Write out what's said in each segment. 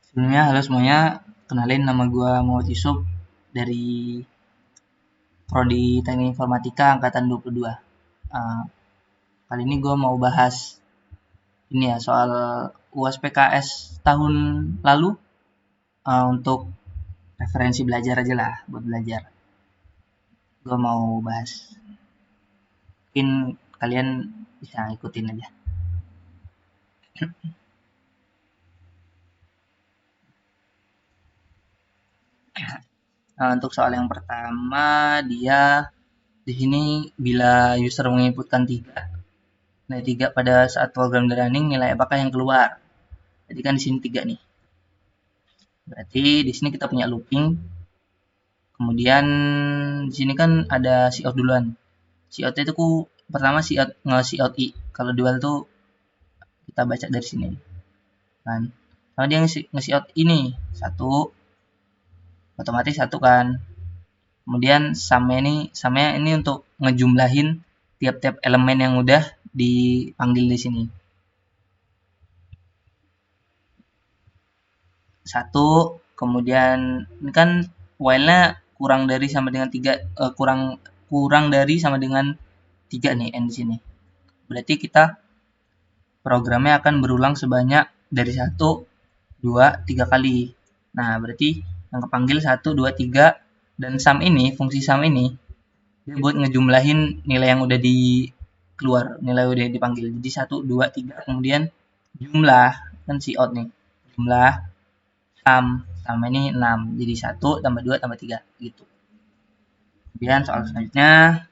Sebelumnya, halo semuanya. Kenalin, nama gue Muhammad Yusuf dari Prodi Teknik Informatika Angkatan 22. Uh, Kali ini gue mau bahas ini ya, soal UAS PKS tahun lalu, untuk referensi belajar aja lah, buat belajar. Gue mau bahas. Mungkin kalian bisa ikutin aja. Untuk soal yang pertama, dia di sini bila user menginputkan 3 nilai 3 pada saat program running, nilai apakah yang keluar? Jadi kan di sini 3 nih. Berarti di sini kita punya looping. Kemudian di sini kan ada cout duluan. Cout itu pertama cout i. Kalau dual tuh kita baca dari sini kan. Kalau dia nge-cout ini satu, otomatis satu kan. Kemudian sumnya ini untuk ngejumlahin tiap-tiap elemen yang udah dipanggil di sini. Satu, kemudian ini kan while-nya kurang dari sama dengan 3, kurang dari sama dengan 3 nih n di sini. Berarti kita programnya akan berulang sebanyak dari 1, 2, 3 kali. Nah, berarti yang kepanggil 1, 2, 3 dan sum ini, fungsi sum ini dia buat ngejumlahin nilai yang udah keluar, nilai udah dipanggil. Jadi 1, 2, 3 kemudian jumlah kan cout nih. Jumlah sum ini 6. Jadi 1 tambah 2 tambah 3 gitu. Kemudian soal selanjutnya,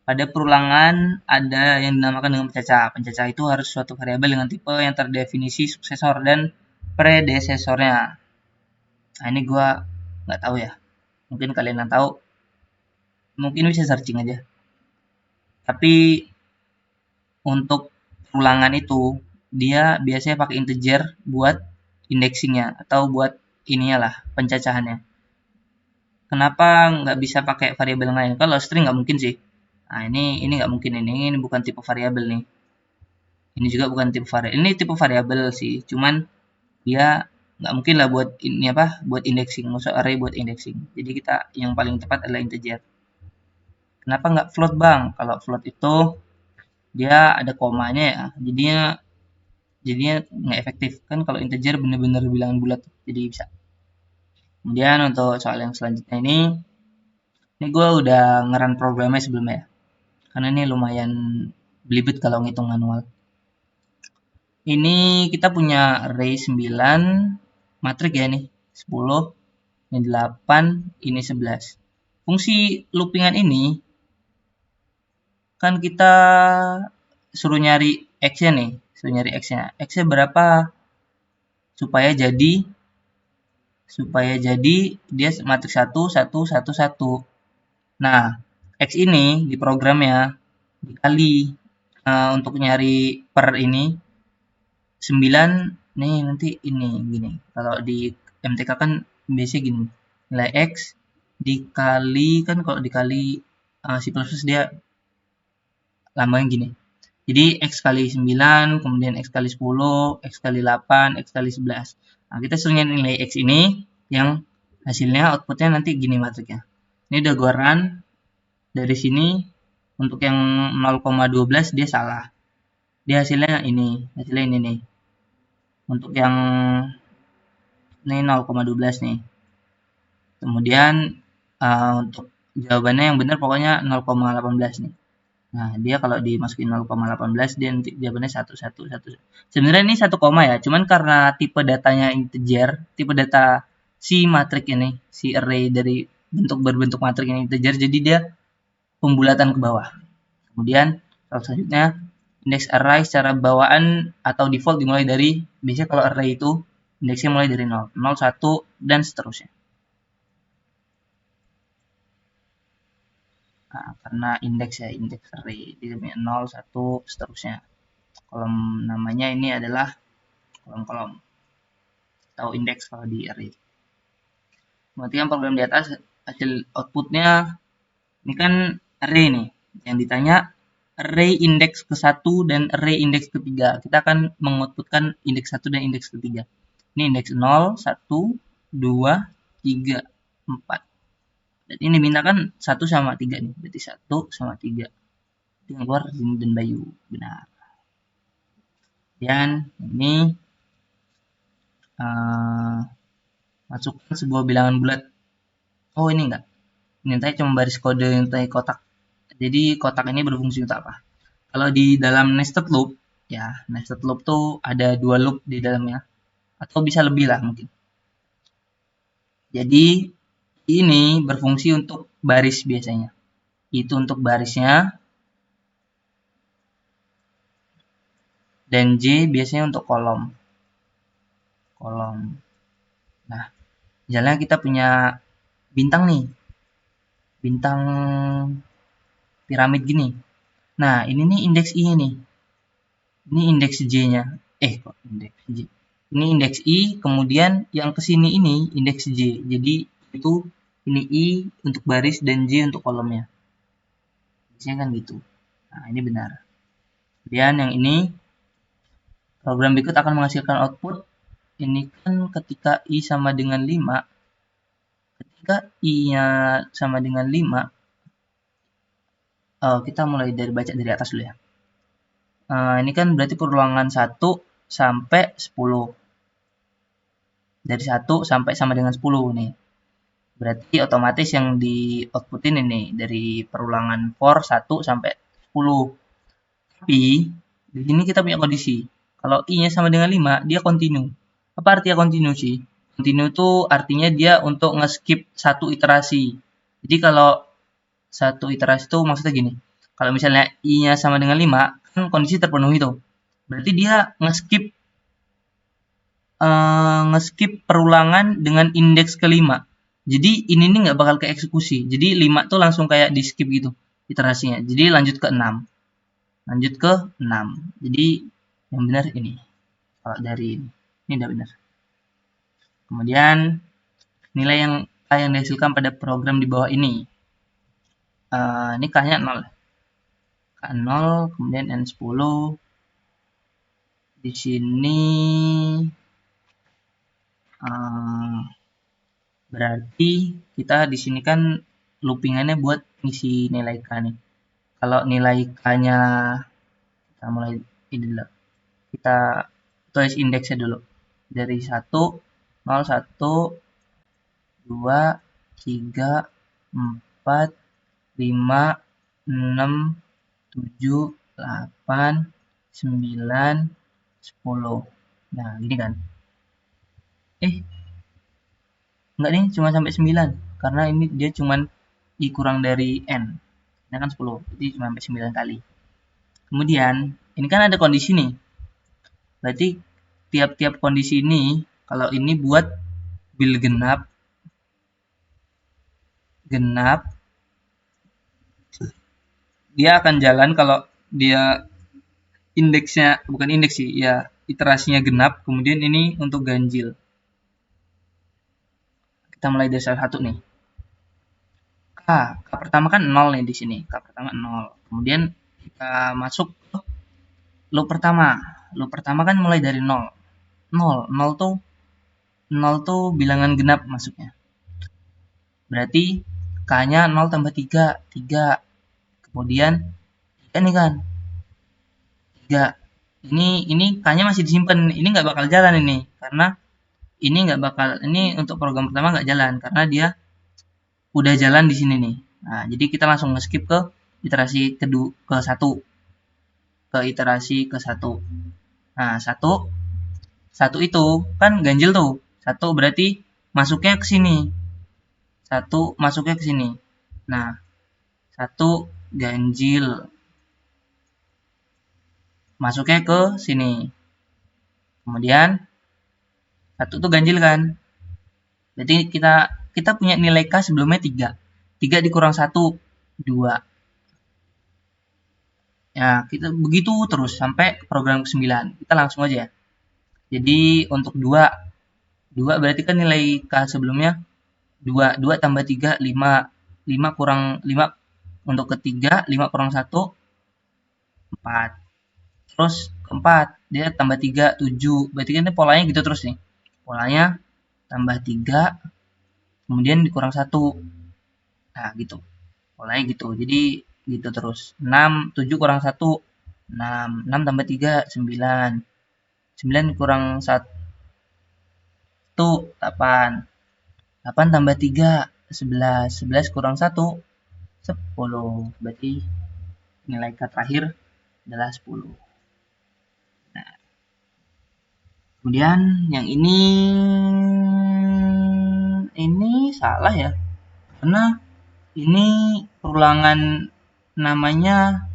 pada perulangan ada yang dinamakan dengan pencacah. Pencacah itu harus suatu variabel dengan tipe yang terdefinisi suksesor dan predesesornya. Nah, ini gue nggak tahu ya. Mungkin kalian yang tahu, mungkin bisa searching aja. Tapi untuk perulangan itu, dia biasanya pakai integer buat indexingnya atau buat ininya lah, pencacahannya. Kenapa nggak bisa pakai variabel yang lain? Kalau string nggak mungkin sih. Nah, ini nggak mungkin, ini bukan tipe variabel nih. Ini juga bukan tipe variabel. Ini tipe variabel sih, cuman dia nggak mungkin lah buat ini apa? Buat indexing, maksud array buat indexing. Jadi kita yang paling tepat adalah integer. Kenapa nggak float bang? Kalau float itu dia ada komanya ya, jadinya nggak efektif kan. Kalau integer bener-bener bilangan bulat, jadi bisa. Kemudian untuk soal yang selanjutnya ini gue udah ngeran programnya sebelumnya ya, karena ini lumayan belibet kalau ngitung manual. Ini kita punya array 9 matrik ya nih, 10, ini 8, ini 11. Fungsi loopingan ini kan kita suruh nyari X-nya nih, suruh nyari X-nya. X-nya berapa supaya jadi dia matrik 1 1 1 1. Nah, X ini di programnya dikali untuk nyari per ini 9 nih, nanti ini gini. Kalau di MTK kan biasanya gini. Nilai X dikali kan, kalau dikali C++ dia lambangnya gini. Jadi X kali 9, kemudian X kali 10, X kali 8, X kali 11. Nah, kita suruh nyari nilai X ini yang hasilnya outputnya nanti gini matriknya. Ini udah gua run. Dari sini untuk yang 0,12 dia salah. Dia hasilnya ini nih. Untuk yang ini 0,12 nih. Kemudian untuk jawabannya yang benar pokoknya 0,18 nih. Nah, dia kalau dimasukin 0,18 dia nanti jawabannya 1 1 1. Sebenarnya ini 1 koma ya, cuman karena tipe datanya integer, tipe data si matrik ini, si array dari berbentuk matrik ini integer, jadi dia pembulatan ke bawah. Kemudian selanjutnya, indeks array secara bawaan atau default dimulai dari, biasanya kalau array itu indeksnya mulai dari 0, 0, 1 dan seterusnya. Nah, karena indeks array, dia 0, 1 seterusnya. Kolom namanya ini adalah kolom-kolom atau indeks kalau di array. Berarti yang program di atas hasil outputnya ini kan array nih. Yang ditanya array indeks ke-1 dan array indeks ke-3. Kita akan mengoutputkan indeks 1 dan indeks ke-3. Ini indeks 0, 1, 2, 3, 4. Dan ini bintang kan 1 sama 3 nih. Berarti 1 sama 3. Yang keluar Rin dan Bayu. Benar. Dan ini masukkan sebuah bilangan bulat. Oh, ini enggak. Ini tadi cuma baris kode yang tadi kotak. Jadi kotak ini berfungsi untuk apa? Kalau di dalam nested loop, ya nested loop tuh ada 2 loop di dalamnya. Atau bisa lebih lah mungkin. Jadi ini berfungsi untuk baris biasanya. Itu untuk barisnya. Dan J biasanya untuk kolom. Nah, misalnya kita punya bintang nih. Bintang piramid gini. Nah, ini nih indeks I nih. Ini indeks J-nya. Kok indeks J? Ini indeks I, kemudian yang kesini ini indeks J. Jadi itu ini I untuk baris dan J untuk kolomnya. Biasanya kan gitu. Nah, ini benar. Kemudian yang ini, program berikut akan menghasilkan output. Ini kan ketika I sama dengan 5. Ketika I-nya sama dengan 5, kita mulai baca dari atas dulu ya. Ini kan berarti perulangan 1 sampai 10. Dari 1 sampai sama dengan 10 nih. Berarti otomatis yang di outputin ini dari perulangan for 1 sampai 10. Tapi di sini kita punya kondisi. Kalau I-nya sama dengan 5, dia continue. Apa artinya continue sih? Continue itu artinya dia untuk nge-skip satu iterasi. Jadi kalau satu iterasi itu maksudnya gini. Kalau misalnya I-nya sama dengan 5, kan kondisi terpenuhi tuh. Berarti dia nge-skip perulangan dengan indeks kelima. Jadi ini nih nggak bakal keeksekusi. Jadi 5 tuh langsung kayak di skip gitu iterasinya. Jadi lanjut ke 6. Lanjut ke 6. Jadi yang benar ini. Kalau dari ini udah benar. Kemudian nilai yang dihasilkan pada program di bawah ini. Ini K-nya 0. K0, kemudian N10. Di sini berarti kita di sini kan loopingannya buat ngisi nilai K nih. Kalau nilai K-nya kita mulai ini dulu. Kita tulis indeksnya dulu. Dari 1, 0, 1, 2, 3, 4, 5, 6, 7, 8, 9, 10. Nah, gini kan. Enggak nih, cuma sampai 9. Karena ini dia cuma I kurang dari N. Ini kan 10, jadi cuma sampai 9 kali. Kemudian, ini kan ada kondisi nih. Berarti tiap-tiap kondisi ini, kalau ini buat bil genap, dia akan jalan kalau dia indeksnya, bukan indeks sih, ya iterasinya genap, kemudian ini untuk ganjil. Kita mulai dari salah satu nih. K pertama kan 0 nih di sini. K pertama 0. Kemudian kita masuk ke loop pertama. Loop pertama kan mulai dari 0. 0 tuh bilangan genap masuknya. Berarti K-nya 0 tambah 3, 3. Kemudian 3 nih kan. 3. Ini K-nya masih disimpan. Ini nggak bakal jalan ini karena ini untuk program pertama nggak jalan karena dia udah jalan di sini nih. Nah, jadi kita langsung nge-skip ke iterasi kedua ke 1. Ke iterasi ke 1. Nah, 1 itu kan ganjil tuh. 1 berarti masuknya ke sini. 1 masuknya ke sini. Nah, 1 ganjil. Masuknya ke sini. Kemudian 1 tuh ganjil kan. Berarti kita punya nilai K sebelumnya 3. 3 dikurang 1, 2. Ya, kita begitu terus sampai program ke-9. Kita langsung aja ya. Jadi untuk 2 berarti kan nilai K sebelumnya 2 tambah 3, 5. 5 kurang 5 untuk ketiga, 5 kurang 1, 4. Terus keempat, dia tambah 3, 7. Berarti kan ini polanya gitu terus nih. polanya tambah 3 kemudian dikurang 1. Nah gitu polanya gitu, jadi gitu terus. 6 7 kurang 1 6 6 tambah 3 9 9 kurang 1 8 8 tambah 3 11 11 kurang 1 10. Berarti nilai K terakhir adalah 10. Nah, kemudian yang ini salah ya, karena ini perulangan namanya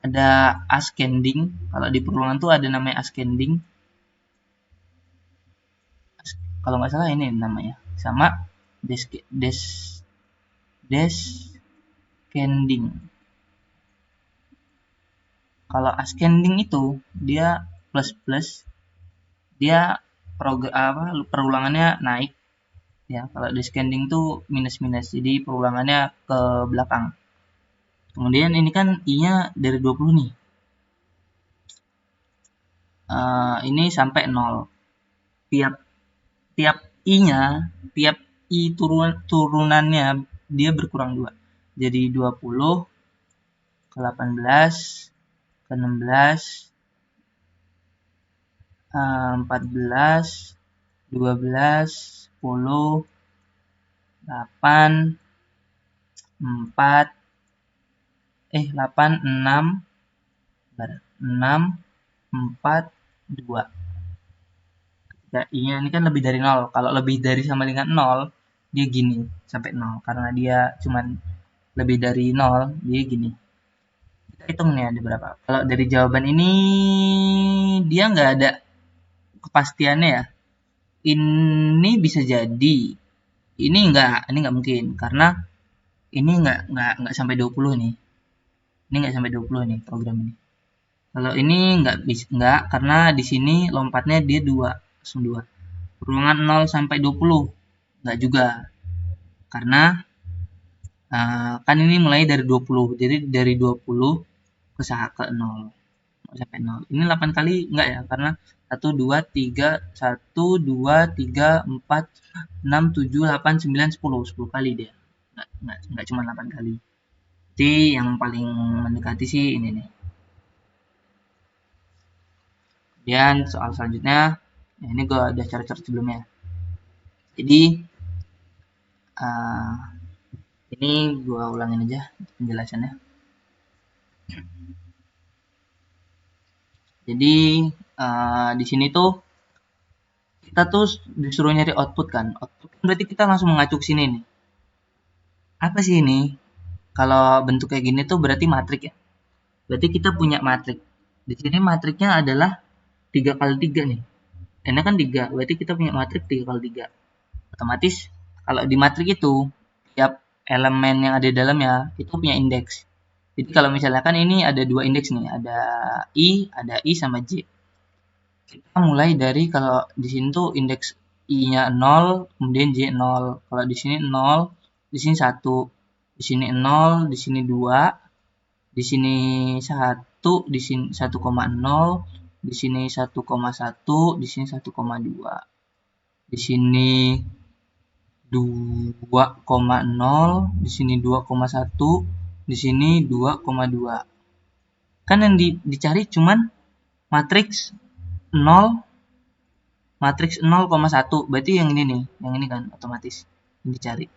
ada ascending. Kalau di perulangan tuh ada namanya ascending. Kalau nggak salah ini namanya. Sama descending. Kalau ascending itu dia plus plus, dia perulangannya naik ya. Kalau descending tuh minus minus, jadi perulangannya ke belakang. Kemudian ini kan i-nya dari 20 nih. Ini sampai 0. Tiap tiap i-nya, tiap i turunannya dia berkurang 2. Jadi 20 ke 18 ke 16 14 12 10 8 4 8 6 6 4 2. Ya, i-nya ini kan lebih dari 0. Kalau lebih dari sama dengan 0, dia gini sampai 0. Karena dia cuman lebih dari 0, dia gini. Kita hitung nih ada berapa. Kalau dari jawaban ini dia nggak ada kepastiannya ya. Ini bisa jadi. Ini nggak mungkin karena ini nggak sampai 20 nih. Ini nggak sampai 20 nih program ini. Kalau ini nggak karena di sini lompatnya dia 2, langsung 2. Perulangan 0 sampai 20 nggak juga. Karena kan ini mulai dari 20. Jadi dari 20 ke 0 sampai 0. Ini 8 kali enggak ya? Karena 1 2 3 1 2 3 4 6 7 8 9 10 10 kali dia. Enggak cuma 8 kali. Jadi yang paling mendekati sih ini nih. Kemudian soal selanjutnya, ya ini gue udah coret-coret sebelumnya. Jadi ini gue ulangin aja penjelasannya. Jadi di sini tuh kita tuh disuruh nyari output kan. Output berarti kita langsung mengacu ke sini nih. Apa sih ini? Kalau bentuk kayak gini tuh berarti matrik ya. Berarti kita punya matrik. Di sini matriknya adalah 3 kali 3 nih. Ini kan 3, berarti kita punya matrik 3 kali 3. Otomatis kalau di matrik itu tiap elemen yang ada di dalamnya itu punya indeks. Jadi kalau misalnya kan ini ada 2 indeks nih, ada I sama J. Kita mulai dari kalau di sini tuh indeks I-nya 0, kemudian J 0. Kalau di sini 0, di sini 1, di sini 0, di sini 2, di sini 1, di sini 1,0, di sini 1,1, di sini 1,2. Di sini 2,0, di sini 2,1, di sini 2,2. Kan yang dicari cuman matriks 0, matriks 0,1. Berarti yang ini nih, yang ini kan otomatis yang dicari.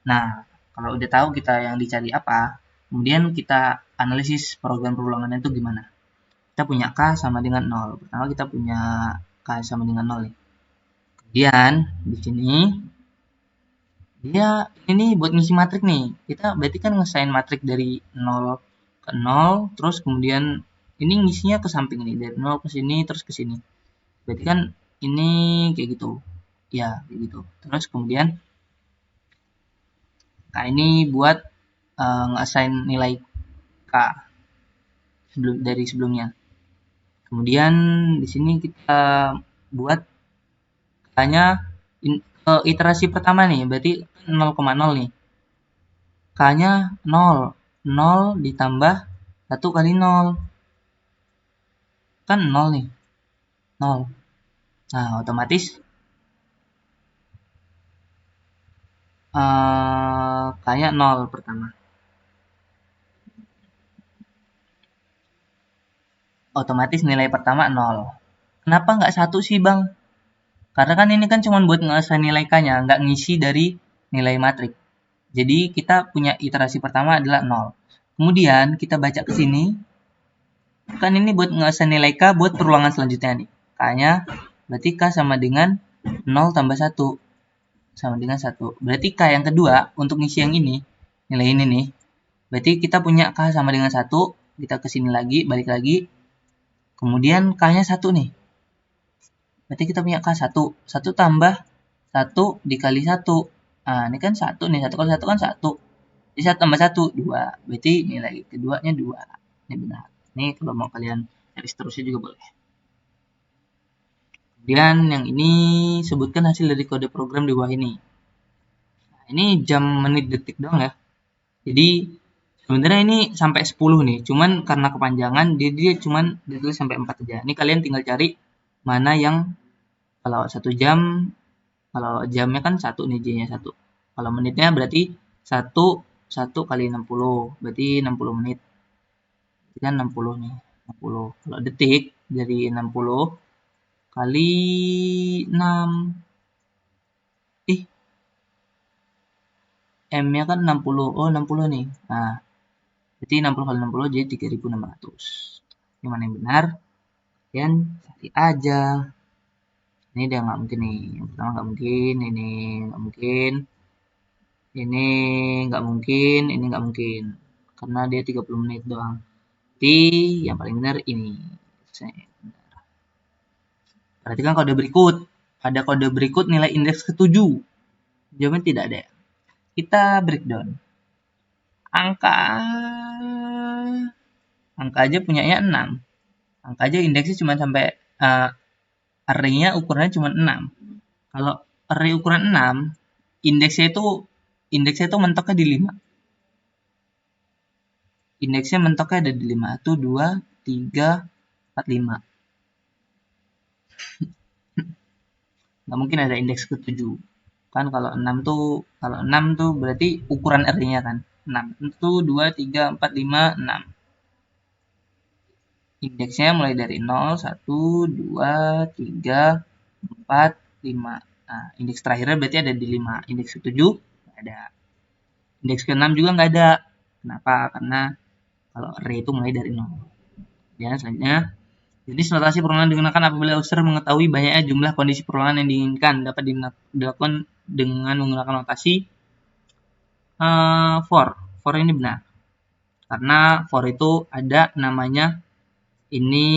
Nah, kalau udah tahu kita yang dicari apa, kemudian kita analisis program perulangannya itu gimana. Kita punya K sama dengan 0. Pertama kita punya K sama dengan 0 nih. Kemudian di sini dia ini buat ngisi matrik nih. Kita berarti kan ngesain matrik dari 0 ke 0, terus kemudian ini ngisinya ke samping nih, dari 0 ke sini terus ke sini. Berarti kan ini kayak gitu. Ya, kayak gitu. Terus kemudian ini buat nge-assign nilai K dari sebelumnya. Kemudian di sini kita buat K-nya iterasi pertama nih, berarti 0,0 nih. K-nya 0. 0 ditambah 1 kali 0. Kan 0 nih. 0. Nah, otomatis K-nya 0 pertama. Otomatis nilai pertama 0. Kenapa nggak 1 sih, Bang? Karena kan ini kan cuma buat ngeassign nilai K-nya, nggak ngisi dari nilai matrik. Jadi kita punya iterasi pertama adalah 0. Kemudian kita baca ke sini. Kan ini buat ngeassign nilai K buat perulangan selanjutnya nih. K-nya berarti K sama dengan 0 tambah 1. Sama dengan 1. Berarti K yang kedua untuk ngisi yang ini, nilai ini nih. Berarti kita punya K sama dengan 1. Kita ke sini lagi, balik lagi. Kemudian K-nya 1 nih. Berarti kita punya K1. 1 tambah 1 dikali 1. Nah, ini kan 1 nih. 1 kali 1 kan 1. Jadi 1 tambah 1, 2. Berarti nilai keduanya 2. Ini benar. Ini kalau mau kalian cari seterusnya juga boleh. Kemudian yang ini sebutkan hasil dari kode program di bawah ini. Nah, ini jam, menit, detik doang ya. Jadi sebenarnya ini sampai 10 nih. Cuman karena kepanjangan dia cuman ditulis sampai 4 aja. Ini kalian tinggal cari mana yang kalau 1 jam, kalau jamnya kan 1 nih, J-nya 1. Kalau menitnya berarti 1 kali 60, berarti 60 menit. Berarti kan 60 nih, 60. Kalau detik dari 60 kali 6. M-nya kan 60. Oh, 60 nih. Nah, berarti 60 kali 60 jadi 3600. Ini mana yang benar? Kalian cari aja. Ini dia nggak mungkin nih. Yang pertama nggak mungkin, ini nggak mungkin. Ini nggak mungkin, ini nggak mungkin. Karena dia 30 menit doang. Jadi yang paling benar ini. Perhatikan kode berikut. Pada kode berikut nilai indeks ke-7. Jawabannya tidak ada. Kita breakdown. Angka aja punyanya 6. Angka aja indeksnya cuma sampai array-nya ukurannya cuma 6. Kalau array ukuran 6, indeksnya itu mentoknya di 5. Indeksnya mentoknya ada di 5. 1, 2, 3, 4, 5. Nggak mungkin ada indeks ke-7. Kan kalau 6 tuh berarti ukuran array-nya kan. 6. 1, 2, 3, 4, 5, 6. Indeksnya mulai dari 0, 1, 2, 3, 4, 5. Nah, indeks terakhirnya berarti ada di 5. Indeks ke-7 nggak ada. Indeks ke-6 juga nggak ada. Kenapa? Karena kalau array itu mulai dari 0. Ya, selanjutnya, jenis notasi perulangan digunakan apabila user mengetahui banyaknya jumlah kondisi perulangan yang diinginkan dapat dilakukan dengan menggunakan notasi for. For ini benar. Karena for itu ada namanya ini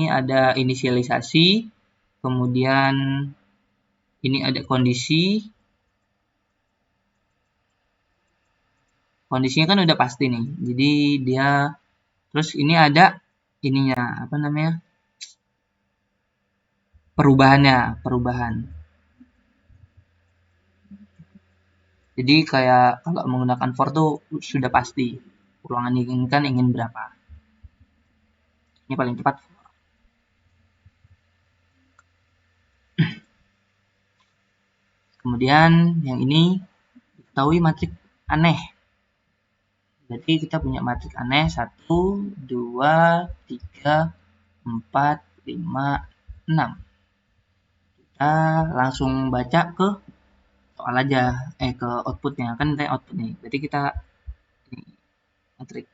ada inisialisasi, kemudian ini ada kondisi. Kondisinya kan udah pasti nih. Jadi dia terus ini ada ininya, apa namanya? Perubahan. Jadi kayak kalau menggunakan for tuh sudah pasti ulangan diinginkan ingin berapa. Ini paling cepat. Kemudian yang ini diketahui matrik aneh. Berarti kita punya matrik aneh 1, 2, 3, 4, 5, 6. Kita langsung baca ke soal aja, ke outputnya. Kan kita output nih. Berarti kita ini matrik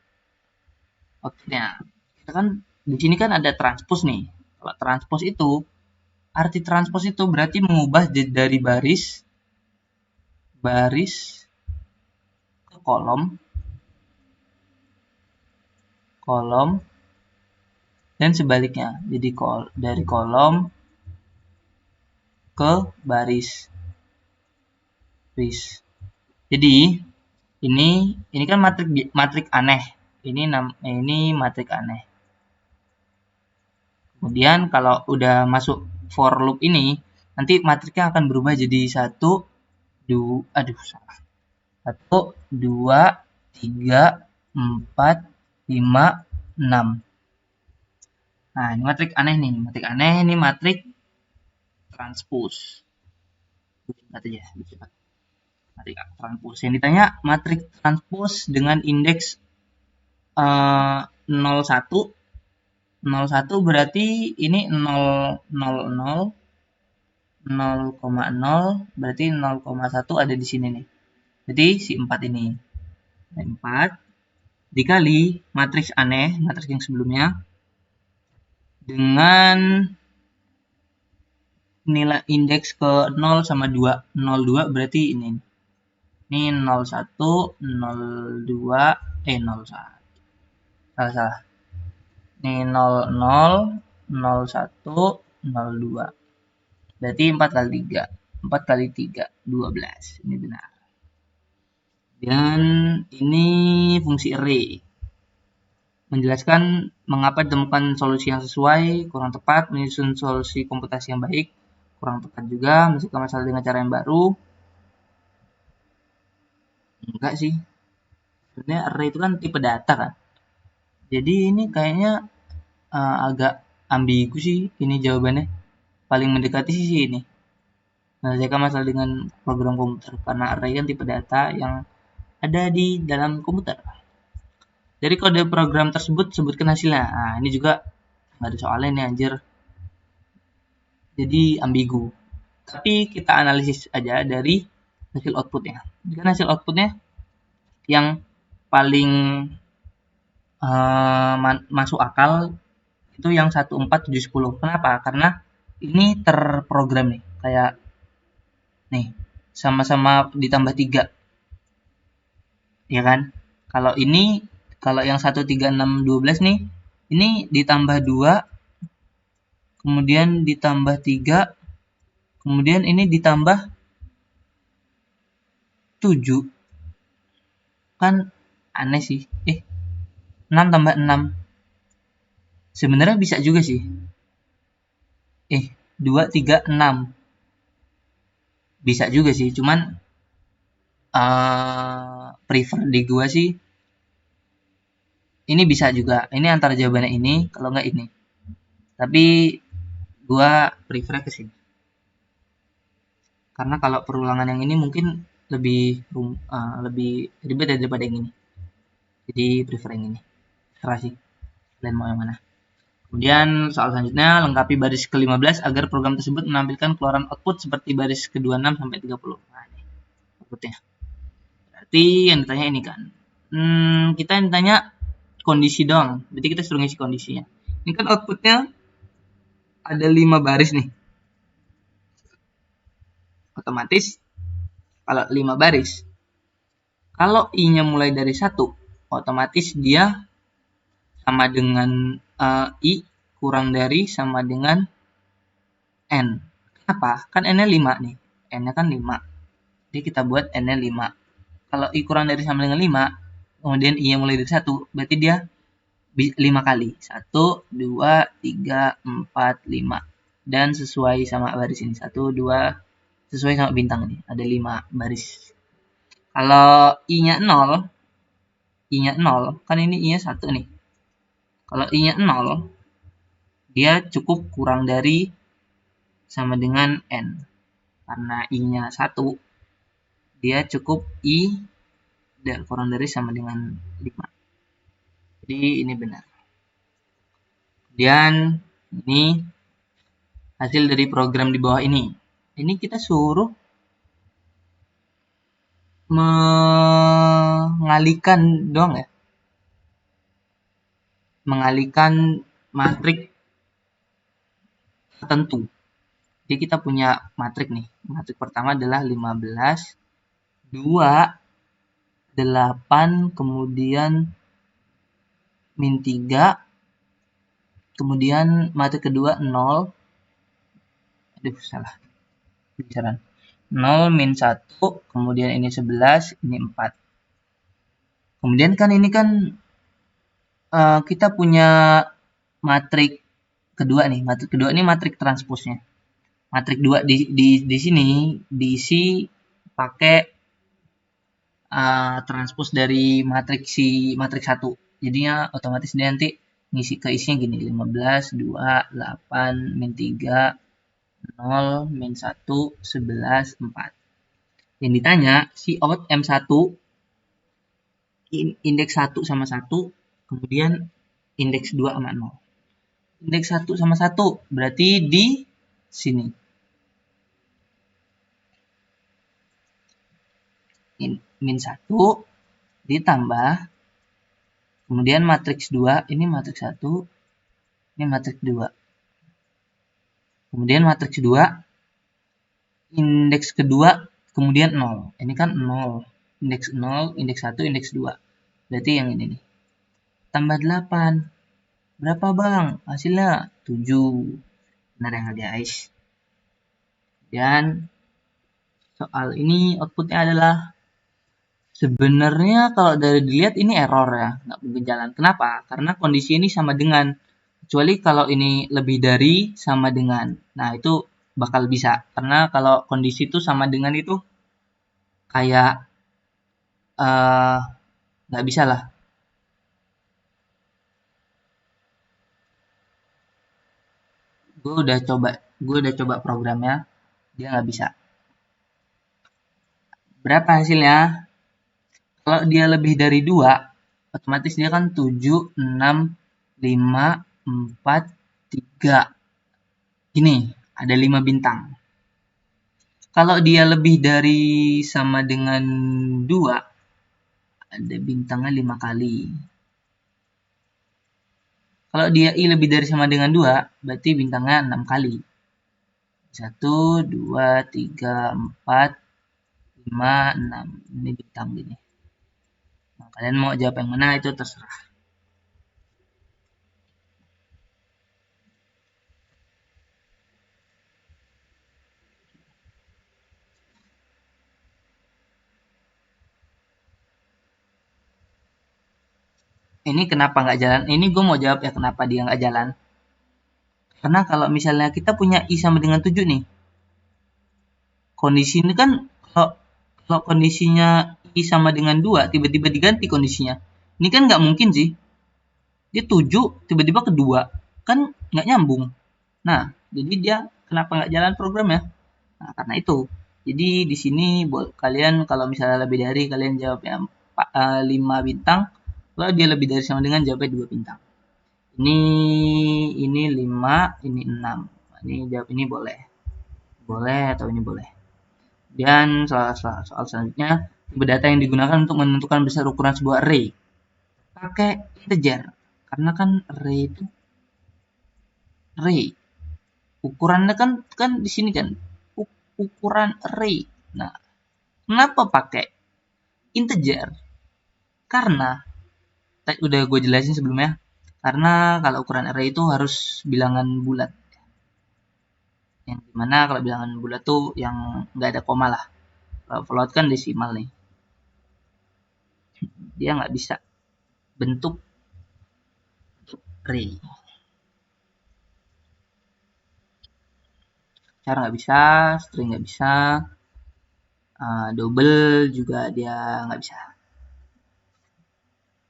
outputnya. Kita kan di sini kan ada transpose nih. Kalau transpose itu, arti transpose itu berarti mengubah dari baris ke kolom dan sebaliknya. Jadi dari kolom ke baris. Jadi ini kan matrik aneh. Ini matrik aneh. Kemudian kalau udah masuk for loop ini, nanti matriknya akan berubah jadi 1, 2, 3, 4, 5, 6. Nah, ini matrik aneh nih. Matrik aneh ini matrik transpose. Singkat aja, cepat. Matrik transpose. Yang ditanya matrik transpose dengan indeks 01. 01 berarti ini 0, 0, 0,0 berarti 0,1 ada di sini nih. Jadi si 4 ini. 4 dikali matriks aneh, matriks yang sebelumnya, dengan nilai indeks ke 0 sama 2. 02 berarti ini. Ini 01, 02, 01. Salah. Ini 00, 01, 02. Berarti 4 kali 3. 4 kali 3, 12. Ini benar. Dan ini fungsi array. Menjelaskan mengapa ditemukan solusi yang sesuai, kurang tepat, menyusun solusi komputasi yang baik, kurang tepat juga, menyelesaikan masalah dengan cara yang baru. Enggak sih. Sebenarnya array itu kan tipe data kan. Jadi ini kayaknya agak ambigu sih ini jawabannya. Paling mendekati sih ini. Menyelesaikan masalah dengan program komputer, karena array kan tipe data yang ada di dalam komputer. Dari kode program tersebut sebutkan hasilnya. Nah, ini juga nggak ada soalnya nih anjir. Jadi ambigu. Tapi kita analisis aja dari hasil outputnya. Kan hasil outputnya yang paling masuk akal itu yang 1, 4, 7, 10. Kenapa? Karena ini terprogram nih. Kayak nih, sama-sama ditambah 3. Ya kan? Kalau yang 1, 3, 6, 12 nih, ini ditambah 2, kemudian ditambah 3, kemudian ini ditambah 7. Kan aneh sih. 6 tambah 6. Sebenarnya bisa juga sih. 2, 3, 6. Bisa juga sih, cuman prefer di gua sih ini bisa juga. Ini antara jawabannya ini, kalau nggak ini. Tapi gua prefer ke sini. Karena kalau perulangan yang ini mungkin lebih ribet daripada yang ini. Jadi prefer yang ini. Serah sih. Kalian mau yang mana? Kemudian soal selanjutnya, lengkapi baris ke-15 agar program tersebut menampilkan keluaran output seperti baris ke-26 sampai 30. Nah, ini outputnya. Berarti yang ditanya ini kan. Kita yang ditanya kondisi doang. Berarti kita suruh ngisi kondisinya. Ini kan outputnya ada 5 baris nih. Otomatis kalau 5 baris, kalau I-nya mulai dari 1, otomatis dia sama dengan I kurang dari sama dengan N. Kenapa? Kan N-nya 5 nih. N-nya kan 5. Jadi kita buat N-nya 5. Kalau I kurang dari sama dengan 5, kemudian I-nya mulai dari 1, berarti dia 5 kali. 1, 2, 3, 4, 5. Dan sesuai sama baris ini. 1, 2, sesuai sama bintang ini. Ada 5 baris. Kalau I-nya 0, kan ini I-nya 1 nih. Kalau I-nya 0, dia cukup kurang dari sama dengan N. Karena I-nya 1, dia cukup I dan kurang dari sama dengan 5. Jadi ini benar. Kemudian ini hasil dari program di bawah ini. Ini kita suruh mengalihkan doang ya. Mengalihkan matrik tertentu. Jadi kita punya matrik nih. Matrik pertama adalah 15, 2, 8, kemudian min 3, kemudian matrik kedua 0. Salah. Bisaran. 0, min 1, kemudian ini 11, ini 4. Kemudian kan ini kan kita punya matrik kedua nih. Matrik kedua ini matrik transposnya. Matrik 2 di sini diisi pakai transpose dari matrik 1. Jadinya otomatis dia nanti ngisi ke isinya gini, 15, 2, 8, min 3, 0, min 1, 11, 4. Yang ditanya, cout M1, indeks 1 sama 1, kemudian indeks 2 sama 0. Indeks 1 sama 1, berarti di sini. Min 1 ditambah, kemudian matriks 2, ini matriks 1, ini matriks 2. Kemudian matriks 2, indeks kedua, kemudian 0. Ini kan 0. Indeks 0, indeks 1, indeks 2. Berarti yang ini nih. Tambah 8. Berapa bang? Hasilnya 7. Benar ya guys? Dan soal ini outputnya adalah, sebenarnya kalau dari dilihat ini error ya, nggak mungkin jalan. Kenapa? Karena kondisi ini sama dengan, kecuali kalau ini lebih dari sama dengan. Nah itu bakal bisa, karena kalau kondisi itu sama dengan itu kayak nggak bisa lah. Gue udah coba programnya, dia nggak bisa. Berapa hasilnya? Kalau dia lebih dari 2, otomatis dia kan 7, 6, 5, 4, 3. Gini, ada 5 bintang. Kalau dia lebih dari sama dengan 2, ada bintangnya 5 kali. Kalau dia I lebih dari sama dengan 2, berarti bintangnya 6 kali. 1, 2, 3, 4, 5, 6. Ini bintang gini. Nah, kalian mau jawab yang mana itu terserah. Ini kenapa nggak jalan? Ini gue mau jawab ya kenapa dia nggak jalan. Karena kalau misalnya kita punya I sama dengan 7 nih. Kondisi ini kan kalau kondisinya I sama dengan 2, tiba-tiba diganti kondisinya. Ini kan nggak mungkin sih. Dia 7, tiba-tiba ke 2. Kan nggak nyambung. Nah, jadi dia kenapa nggak jalan programnya? Nah, karena itu. Jadi di sini kalian kalau misalnya lebih dari, kalian jawabnya 5 bintang. Kalau dia lebih dari sama dengan, jawabnya 2 bintang. Ini 5, ini 6. Ini jawab ini boleh. Boleh atau ini boleh. Dan soal selanjutnya, tipe data yang digunakan untuk menentukan besar ukuran sebuah array. Pakai integer. Karena kan array itu array. Ukurannya kan di sini kan ukuran array. Nah, kenapa pakai integer? Karena udah gue jelasin sebelumnya. Karena kalau ukuran array itu harus bilangan bulat. Yang dimana kalau bilangan bulat tuh yang nggak ada koma lah. Kalau float kan desimal nih. Dia nggak bisa bentuk array. Char nggak bisa, string nggak bisa, double juga dia nggak bisa.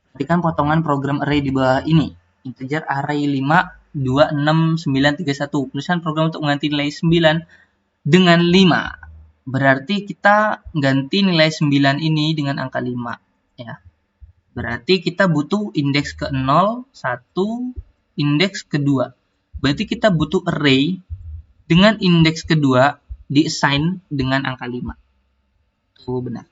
Perhatikan potongan program array di bawah ini. Integer array 5, 2, 6, 9, 3, 1. Tulisan program untuk mengganti nilai 9 dengan 5. Berarti kita ganti nilai 9 ini dengan angka 5. Ya. Berarti kita butuh indeks ke 0, 1, indeks kedua. Berarti kita butuh array dengan indeks kedua di-assign dengan angka 5. Tuh benar.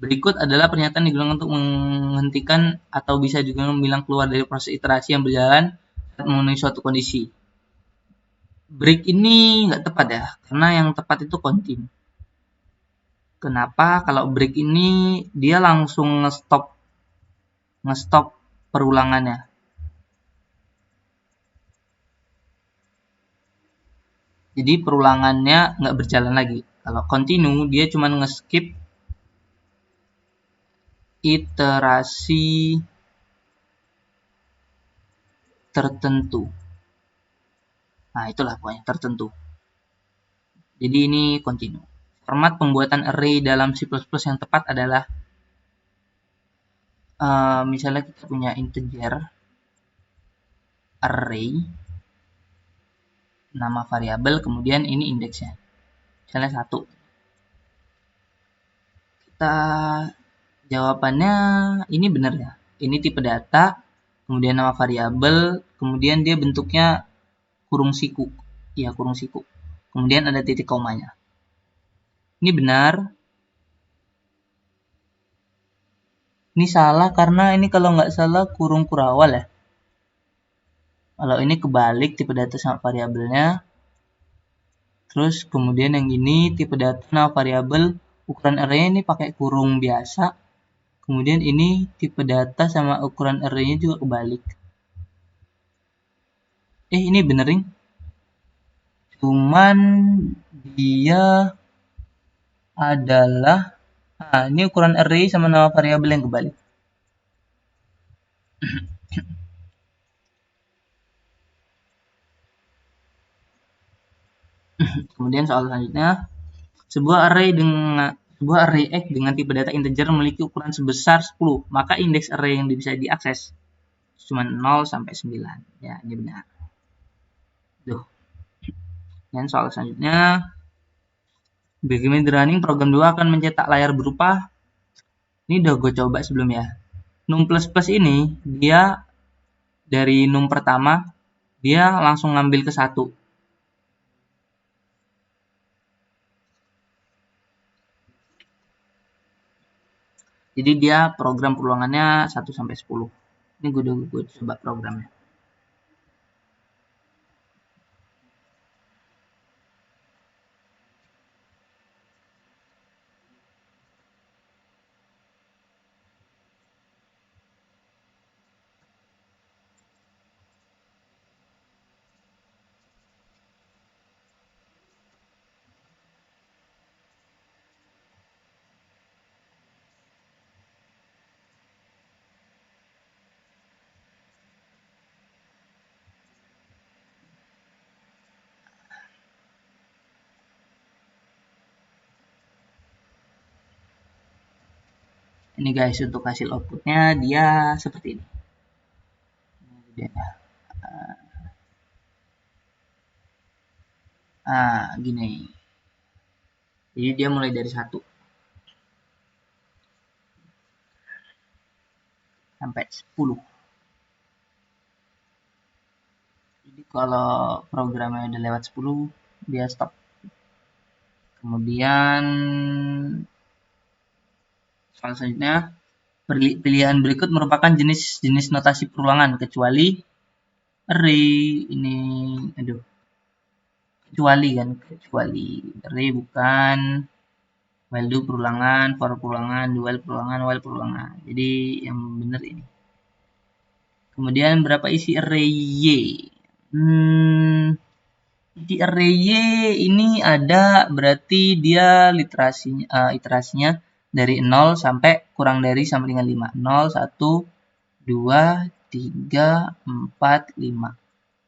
Berikut adalah pernyataan digunakan untuk menghentikan atau bisa juga bilang keluar dari proses iterasi yang berjalan saat memenuhi suatu kondisi. Break ini nggak tepat ya, karena yang tepat itu continue. Kenapa? Kalau break ini dia langsung nge-stop perulangannya. Jadi perulangannya nggak berjalan lagi. Kalau continue dia cuma nge-skip iterasi tertentu. Nah, itulah pokoknya tertentu. Jadi ini continue. Format pembuatan array dalam C++ yang tepat adalah misalnya kita punya integer array nama variabel, kemudian ini indeksnya. Misalnya 1. Kita jawabannya ini benar ya. Ini tipe data, kemudian nama variabel, kemudian dia bentuknya kurung siku. Ya, kurung siku. Kemudian ada titik komanya. Ini benar. Ini salah karena ini kalau nggak salah kurung kurawal ya. Kalau ini kebalik tipe data sama variabelnya. Terus kemudian yang ini tipe data nama variabel, ukuran array ini pakai kurung biasa. Kemudian ini tipe data sama ukuran array-nya juga kebalik. Ini benerin. Cuman dia adalah ini ukuran array sama nama variabel yang kebalik. Kemudian soal selanjutnya, sebuah array X dengan tipe data integer memiliki ukuran sebesar 10, maka indeks array yang bisa diakses cuma 0 sampai 9. Ya, ini benar. Dan soal selanjutnya, beginning running program 2 akan mencetak layar berupa, ini udah gue coba sebelumnya. Num++ ini dia dari num pertama dia langsung ngambil ke 1. Jadi dia program peluangannya 1 sampai 10. Ini gue coba programnya. Ini guys, untuk hasil outputnya dia seperti ini. Gini. Jadi dia mulai dari 1 sampai 10. Jadi kalau programnya udah lewat 10, dia stop. Kemudian soal selanjutnya, pilihan berikut merupakan jenis notasi perulangan kecuali array. Ini kecuali array bukan, while do perulangan, for perulangan, dual perulangan, while perulangan. Jadi yang benar ini. Kemudian berapa isi array Y? Di array Y ini ada, berarti dia iterasinya dari 0 sampai kurang dari sama dengan 5. 0, 1, 2, 3, 4, 5.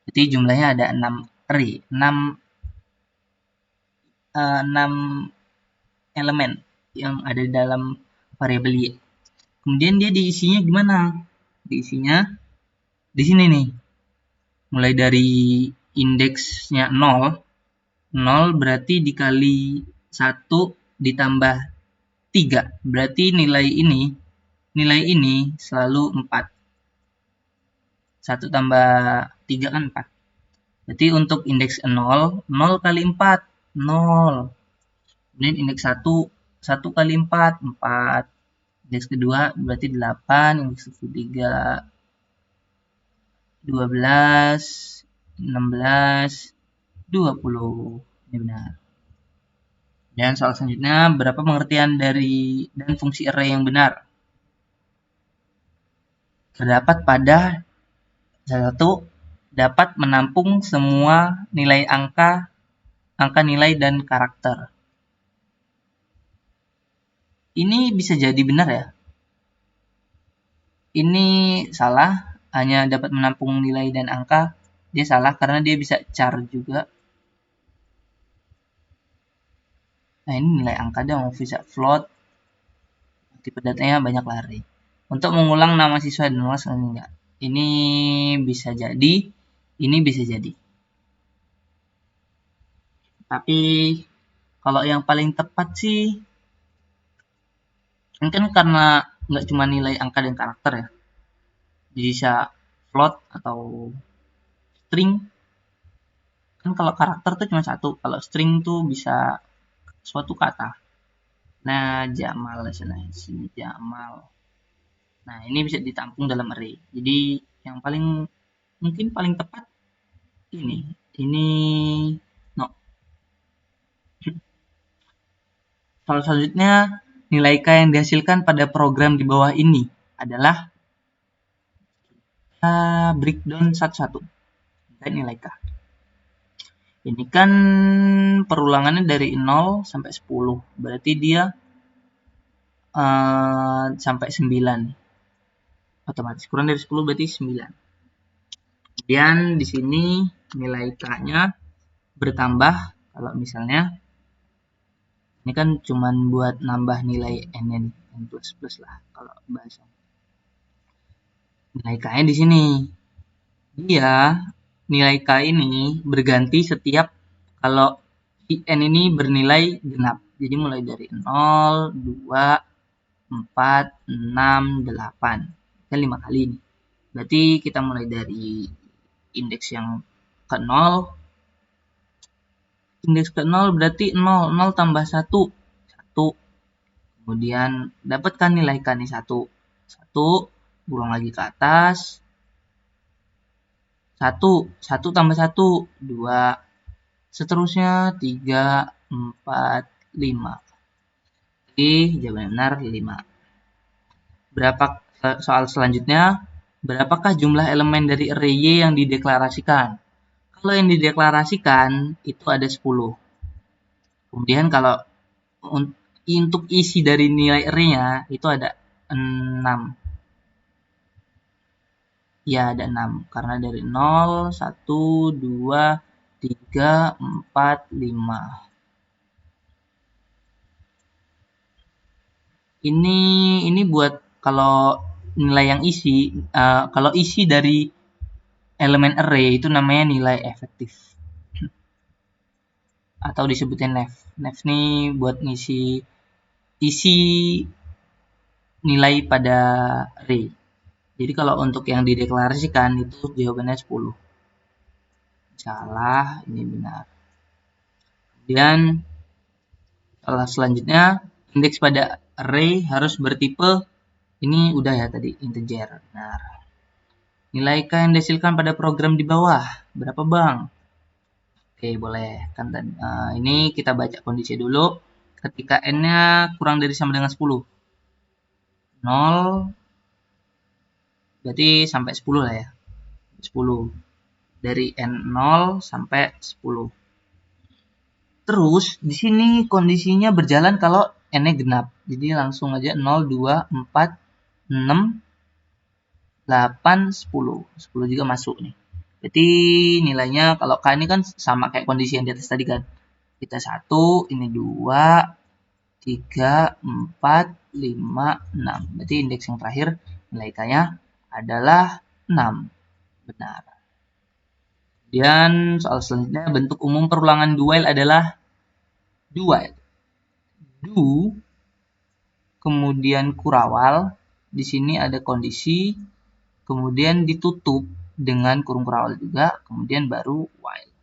Berarti jumlahnya ada 6 array, 6 elemen yang ada di dalam variabel Y. Kemudian dia diisinya gimana? Diisinya di sini nih. Mulai dari indeksnya 0 berarti dikali 1 ditambah 3. Berarti nilai ini selalu 4. 1 tambah 3 kan 4. Berarti untuk indeks 0 kali 4, 0. Kemudian indeks 1 kali 4, 4. Indeks kedua berarti 8, indeks ketiga 12, 16, 20. Ini benar. Dan soal selanjutnya, berapa pengertian dari dan fungsi array yang benar? Terdapat pada satu, dapat menampung semua nilai angka nilai dan karakter. Ini bisa jadi benar ya. Ini salah, hanya dapat menampung nilai dan angka. Dia salah karena dia bisa char juga. Nah, ini nilai angka dia mau bisa float. Tipe datanya banyak lari. Untuk mengulang nama siswa dan kelas enggak. Ini bisa jadi, ini bisa jadi. Tapi kalau yang paling tepat sih, ini kan karena nggak cuma nilai angka dan karakter ya, bisa float atau string. Kan kalau karakter tuh cuma satu, kalau string tuh bisa suatu kata. Nah, Jamal sini Jamal. Nah, ini bisa ditampung dalam array. Jadi yang paling mungkin paling tepat ini. Ini no. Soal selanjutnya, nilai K yang dihasilkan pada program di bawah ini adalah breakdown satu-satu. Dan nilai K. Ini kan perulangannya dari 0 sampai 10. Berarti dia sampai 9. Otomatis kurang dari 10 berarti 9. Kemudian di sini nilai K-nya bertambah kalau misalnya ini kan cuman buat nambah nilai n plus lah kalau bahasa. Nilai K-nya di sini. Dia nilai K ini berganti setiap kalau si n ini bernilai genap. Jadi mulai dari 0, 2, 4, 6, 8. Kan 5 kali ini. Berarti kita mulai dari indeks yang ke 0. Indeks ke 0 berarti 0. 0 tambah 1. 1. Kemudian dapatkan nilai K ini 1. 1. Buang lagi ke atas. 1. 1 tambah 1. 2. Seterusnya 3, 4, 5. Oke, jawaban benar 5. Berapa soal selanjutnya? Berapakah jumlah elemen dari array Y yang dideklarasikan? Kalau yang dideklarasikan itu ada 10. Kemudian kalau untuk isi dari nilai array-nya itu ada 6. Ya, ada 6. Karena dari 0, 1, 2, 3, 4, 5. Ini buat kalau nilai yang isi, kalau isi dari elemen array itu namanya nilai efektif. Atau disebutnya nef. Nef ini buat ngisi isi nilai pada array. Jadi kalau untuk yang dideklarasikan itu jawabannya 10. Salah, ini benar. Kemudian selanjutnya indeks pada array harus bertipe ini udah ya tadi integer. Benar. Nilai K yang dihasilkan pada program di bawah berapa bang? Oke, boleh. Kan ini kita baca kondisi dulu. Ketika n-nya kurang dari sama dengan 10. 0 berarti sampai 10 lah ya. 10. Dari n0 sampai 10. Terus di sini kondisinya berjalan kalau n-nya genap. Jadi langsung aja 0, 2, 4, 6, 8, 10. 10 juga masuk nih. Berarti nilainya kalau K ini kan sama kayak kondisi yang di atas tadi kan. Kita 1, ini 2, 3, 4, 5, 6. Berarti indeks yang terakhir nilai K-nya adalah 6. Benar. Kemudian soal selanjutnya bentuk umum perulangan do while adalah do while. Do kemudian kurawal. Di sini ada kondisi, kemudian ditutup dengan kurung kurawal juga, kemudian baru while.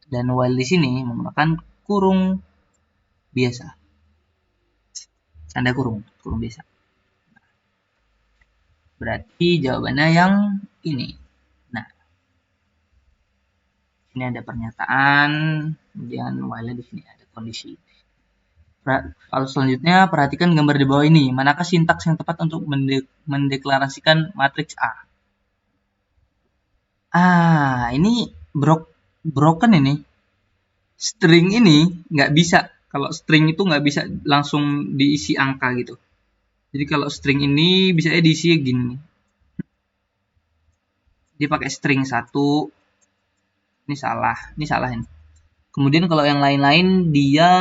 Dan while di sini menggunakan kurung biasa. Tanda kurung biasa. Berarti jawabannya yang ini. Nah, ini ada pernyataan, kemudian while di sini ada kondisi. Kalau selanjutnya perhatikan gambar di bawah ini. Manakah sintaks yang tepat untuk mendeklarasikan matriks A? Ini broken ini. String ini nggak bisa. Kalau string itu nggak bisa langsung diisi angka gitu. Jadi kalau string ini bisa diisi gini. Dia pakai string 1. Ini salah ini. Kemudian kalau yang lain-lain dia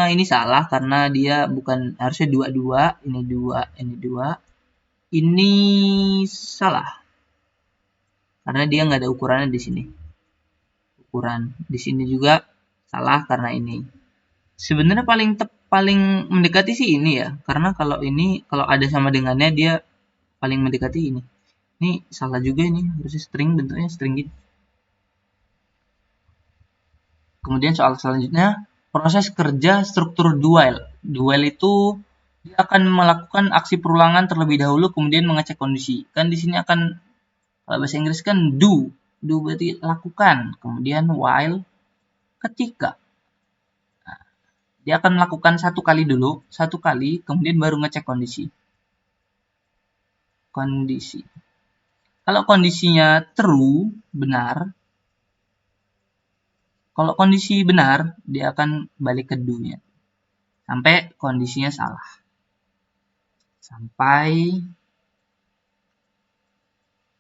ini salah karena dia bukan harusnya 2, ini 2, ini 2. Ini salah. Karena dia nggak ada ukurannya di sini. ukuran. Di sini juga salah karena ini. Sebenarnya paling mendekati sih ini ya, karena kalau ini kalau ada sama dengannya dia paling mendekati ini. Ini salah juga ini, harusnya string, bentuknya string gitu. Kemudian soal selanjutnya, proses kerja struktur dual. Dual itu dia akan melakukan aksi perulangan terlebih dahulu kemudian mengecek kondisi. Kan di sini akan kalau bahasa Inggris kan do. Do berarti lakukan. Kemudian while ketika. Dia akan melakukan satu kali dulu, satu kali, kemudian baru ngecek kondisi. Kondisi. Kalau kondisinya true, benar. Kalau kondisi benar, dia akan balik ke do-nya. Sampai kondisinya salah.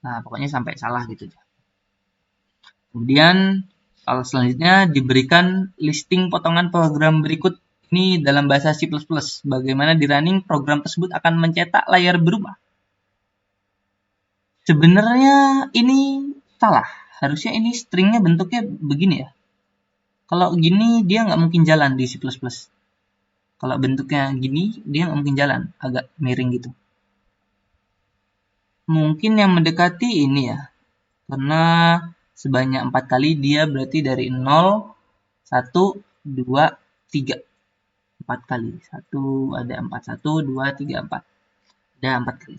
Pokoknya sampai salah gitu. Kemudian soal selanjutnya diberikan listing potongan program berikut ini dalam bahasa C++. Bagaimana di running program tersebut akan mencetak layar berubah. Sebenarnya ini salah. Harusnya ini stringnya bentuknya begini ya. Kalau gini dia nggak mungkin jalan di C++. Kalau bentuknya gini dia nggak mungkin jalan. Agak miring gitu. Mungkin yang mendekati ini ya. Karena sebanyak 4 kali dia berarti dari 0, 1, 2, 3. 4 kali. 1 ada 4, 1, 2, 3, 4. Ada 4 kali.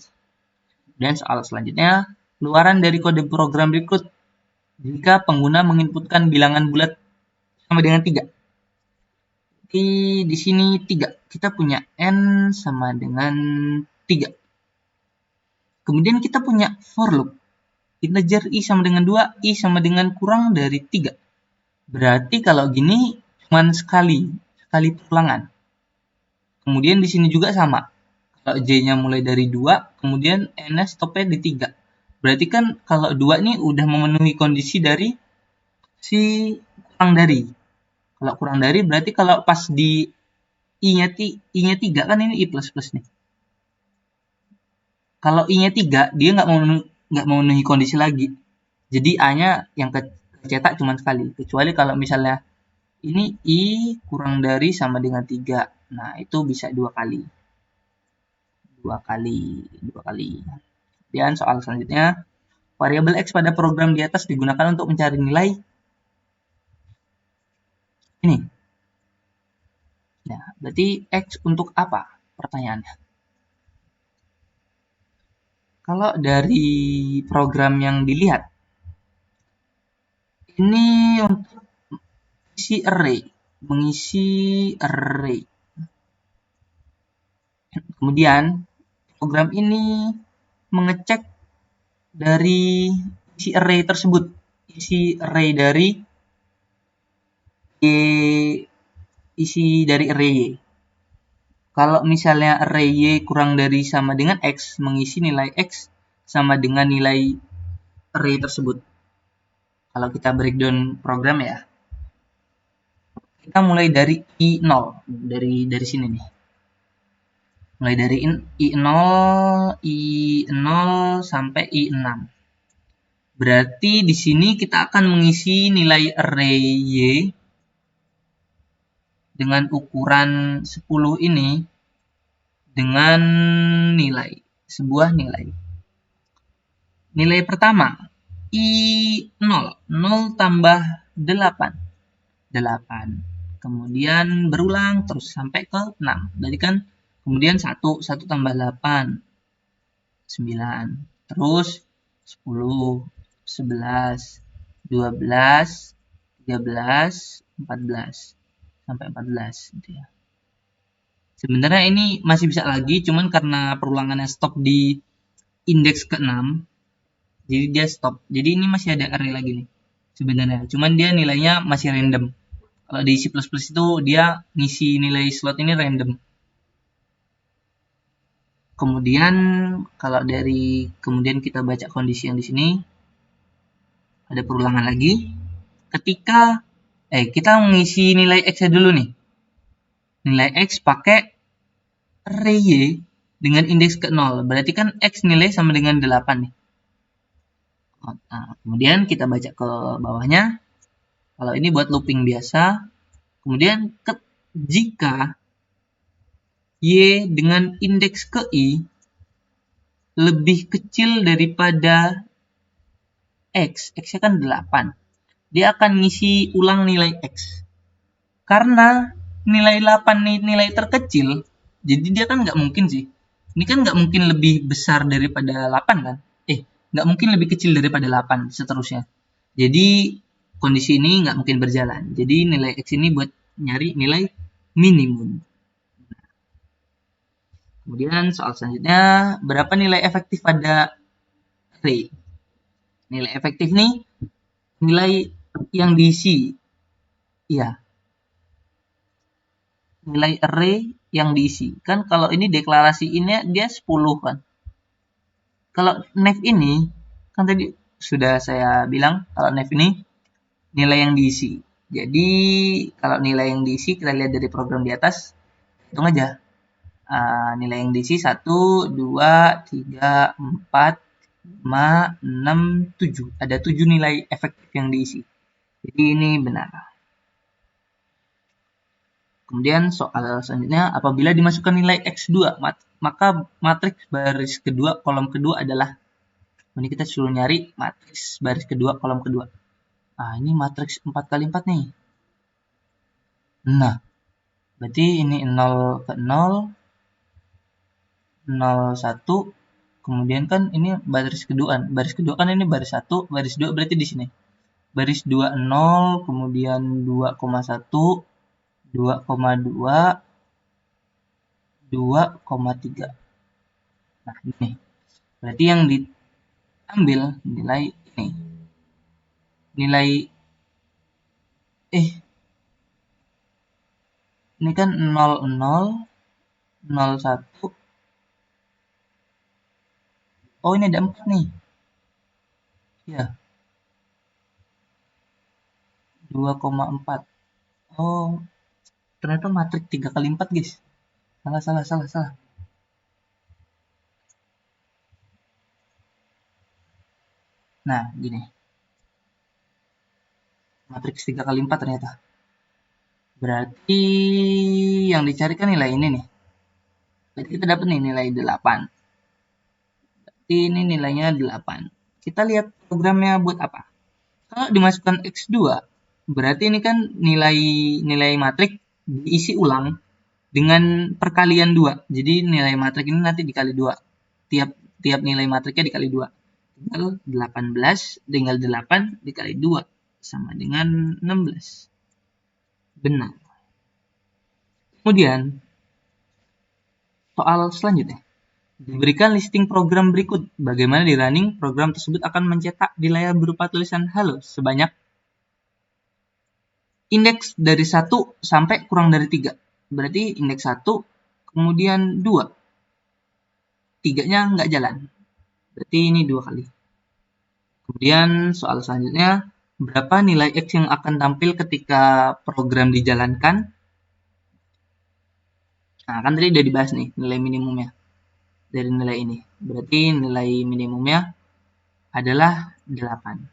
Dan soal selanjutnya, keluaran dari kode program berikut jika pengguna menginputkan bilangan bulat sama dengan 3. Di sini 3. Kita punya n sama dengan 3. Kemudian kita punya for loop. Integer i sama dengan 2, i sama dengan kurang dari 3. Berarti kalau gini cuma sekali perulangan. Kemudian di sini juga sama. Kalau j-nya mulai dari 2, kemudian n-nya stopnya di 3. Berarti kan kalau 2 ini udah memenuhi kondisi dari si kurang dari. Kalau kurang dari berarti kalau pas di i-nya 3 kan ini i++ nih. Kalau i-nya 3, dia nggak memenuhi kondisi lagi. Jadi a-nya yang kecetak cuma sekali. Kecuali kalau misalnya ini i kurang dari sama dengan 3. Nah, itu bisa 2 kali. 2 kali. Dan soal selanjutnya, variabel X pada program di atas digunakan untuk mencari nilai ini. Nah, berarti X untuk apa? Pertanyaannya. Kalau dari program yang dilihat, ini untuk mengisi array. Kemudian, program ini mengecek dari isi array tersebut. Isi array dari array Y. Kalau misalnya array Y kurang dari sama dengan X, mengisi nilai X sama dengan nilai array tersebut. Kalau kita breakdown program ya, kita mulai dari I0, dari sini nih. Mulai dari I0 sampai I6. Berarti di sini kita akan mengisi nilai array Y dengan ukuran 10 ini dengan sebuah nilai. Nilai pertama, I0, 0 tambah 8. Kemudian berulang terus sampai ke 6. Berarti kan kemudian 1 tambah 8, 9. Terus 10, 11, 12, 13, 14. Sampai 14 gitu ya. Sebenarnya ini masih bisa lagi, cuman karena perulangannya stop di indeks ke-6, jadi dia stop. Jadi ini masih ada array lagi nih sebenarnya, cuman dia nilainya masih random. Kalau di C++ itu dia ngisi nilai slot ini random. Kemudian kalau kemudian kita baca kondisi yang di sini, ada perulangan lagi. Ketika kita mengisi nilai X dulu nih. Nilai X pakai array Y dengan indeks ke-0. Berarti kan X nilai sama dengan 8 nih. Nah, kemudian kita baca ke bawahnya. Kalau ini buat looping biasa. Kemudian jika Y dengan indeks ke I lebih kecil daripada X, X-nya kan 8. Dia akan ngisi ulang nilai X. Karena nilai 8 nih nilai terkecil, jadi dia kan nggak mungkin sih. Ini kan nggak mungkin lebih besar daripada 8 kan? Nggak mungkin lebih kecil daripada 8, seterusnya. Jadi kondisi ini nggak mungkin berjalan. Jadi nilai X ini buat nyari nilai minimum. Kemudian soal selanjutnya, berapa nilai efektif pada array? Nilai efektif nih, nilai yang diisi. Iya, nilai array yang diisi. Kan kalau ini deklarasi ini dia 10 kan. Kalau nef ini, kan tadi sudah saya bilang, kalau nef ini nilai yang diisi. Jadi, kalau nilai yang diisi, kita lihat dari program di atas, hitung aja. Nilai yang diisi 1, 2, 3, 4, 5, 6, 7. Ada 7 nilai efektif yang diisi. Jadi ini benar. Kemudian soal selanjutnya, apabila dimasukkan nilai X2, maka matriks baris kedua, kolom kedua adalah, ini kita suruh nyari matriks baris kedua, kolom kedua. Ini matriks 4 kali 4 nih. Nah, berarti ini 0 ke 0, 0, 1, kemudian kan ini baris kedua kan ini baris 1, baris 2 berarti di sini. Baris 2, 0, kemudian 2,1, 2,2, 2,3. Nah, ini. Berarti yang diambil nilai ini. Nilai ini kan 0, 0, 0, 1. Oh, ini ada 4 nih. Ya. 2,4. Oh, ternyata matriks 3 kali 4, guys. Salah. Nah, gini. Matriks 3 kali 4 ternyata. Berarti yang dicari kan nilai ini nih. Berarti kita dapat nih nilai 8. Berarti ini nilainya 8. Kita lihat programnya buat apa. Kalau dimasukkan X2, berarti ini kan nilai matrik diisi ulang dengan perkalian 2. Jadi nilai matrik ini nanti dikali 2. Tiap nilai matriknya dikali 2. Tinggal 18, tinggal 8 dikali 2 sama dengan 16. Benar. Kemudian soal selanjutnya. Diberikan listing program berikut. Bagaimana di running program tersebut akan mencetak di layar berupa tulisan halo sebanyak indeks dari 1 sampai kurang dari 3. Berarti indeks 1, kemudian 2. 3-nya nggak jalan. Berarti ini 2 kali. Kemudian soal selanjutnya, berapa nilai X yang akan tampil ketika program dijalankan? Nah, kan tadi udah dibahas nih nilai minimumnya dari nilai ini. Berarti nilai minimumnya adalah 8.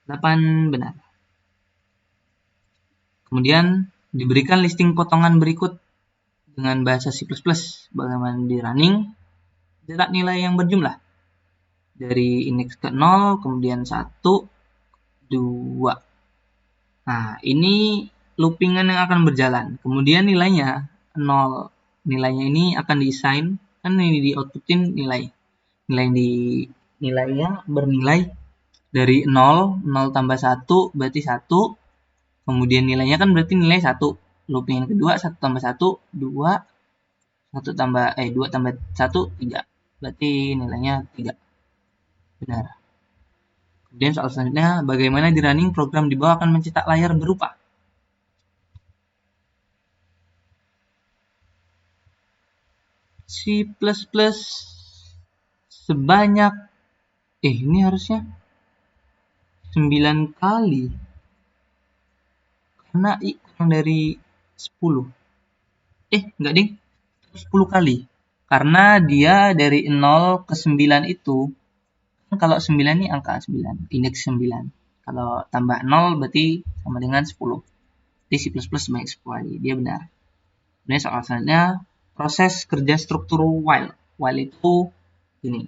8 benar. Kemudian diberikan listing potongan berikut dengan bahasa C++. Bagaimana di running, cetak nilai yang berjumlah. Dari indeks ke 0, kemudian 1, 2. Nah, ini loopingan yang akan berjalan. Kemudian nilainya 0. Nilainya ini akan di-assign, kan ini di-outputin nilai. Nilainya bernilai dari 0, 0 tambah 1 berarti 1. Kemudian nilainya kan berarti nilai 1. Looping yang kedua 1 tambah 1 2, 2 tambah 1 3. Berarti nilainya 3. Benar. Kemudian soal selanjutnya, bagaimana di running program di bawah akan mencetak layar berupa C++ sebanyak ini harusnya 9 kali. Karena I kurang dari 10. Enggak ding. 10 kali. Karena dia dari 0 ke 9 itu Kalau 9 ini angka 9, indeks 9. Kalau tambah 0 berarti sama dengan 10. Jadi C++ banyak 10 lagi, dia benar. Ini soal selanjutnya, proses kerja struktur while. While itu ini.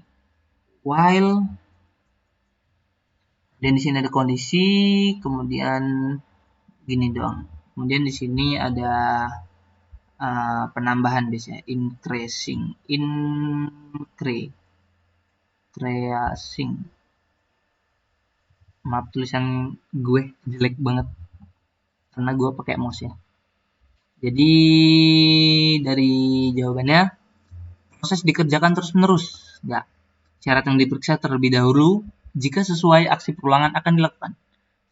While, dan di sini ada kondisi, kemudian gini doang. Kemudian di sini ada penambahan biasanya increasing. Maaf tulisan gue jelek banget karena gue pakai mouse ya. Jadi dari jawabannya, proses dikerjakan terus-menerus. Enggak. Syarat yang diperiksa terlebih dahulu, jika sesuai aksi perulangan akan dilakukan.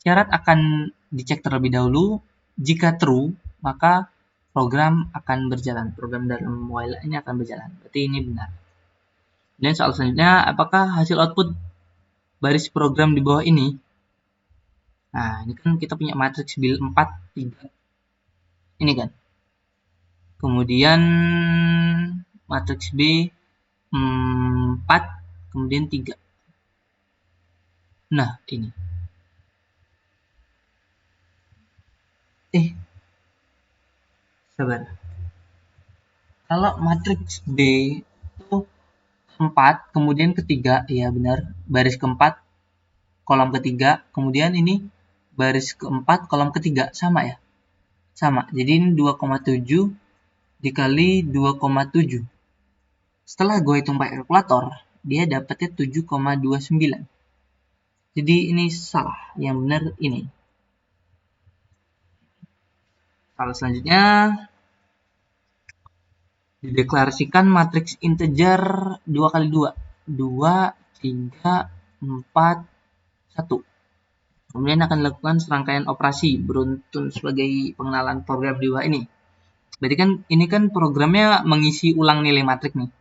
Syarat akan dicek terlebih dahulu, jika true, maka program akan berjalan. Program dalam while ini akan berjalan. Berarti ini benar. Dan soal selanjutnya, apakah hasil output baris program di bawah ini? Nah, ini kan kita punya matriks build 4, 3. Ini kan. Kemudian matriks B 4, kemudian 3. Nah, ini. Sabar. Kalau matriks B itu 4, kemudian ketiga, ya benar, baris keempat, kolom ketiga, kemudian ini baris keempat, kolom ketiga, sama ya? Sama, jadi ini 2,7 dikali 2,7. Setelah gue hitung pakai kalkulator, dia dapatnya 7,29. Jadi ini salah, yang benar ini. Kalau selanjutnya, dideklarasikan matriks integer 2 kali 2. 2, 3, 4, 1. Kemudian akan dilakukan serangkaian operasi beruntun sebagai pengenalan program di bawah ini. Berarti kan ini kan programnya mengisi ulang nilai matrik nih.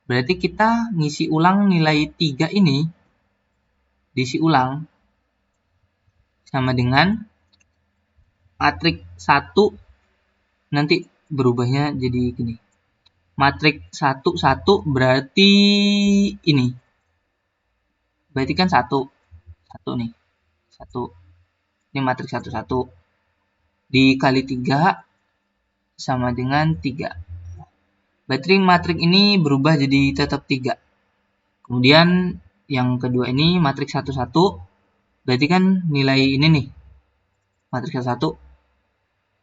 Berarti kita ngisi ulang nilai 3 ini, diisi ulang, sama dengan matrik 1, nanti berubahnya jadi gini. Matrik 1, 1 berarti ini. Berarti kan 1 nih. 1. Ini matrik 1, 1. Dikali 3 sama dengan 3. Berarti matrik ini berubah jadi tetap 3. Kemudian yang kedua ini matrik 1, 1. Berarti kan nilai ini nih. Matrik 1, 1.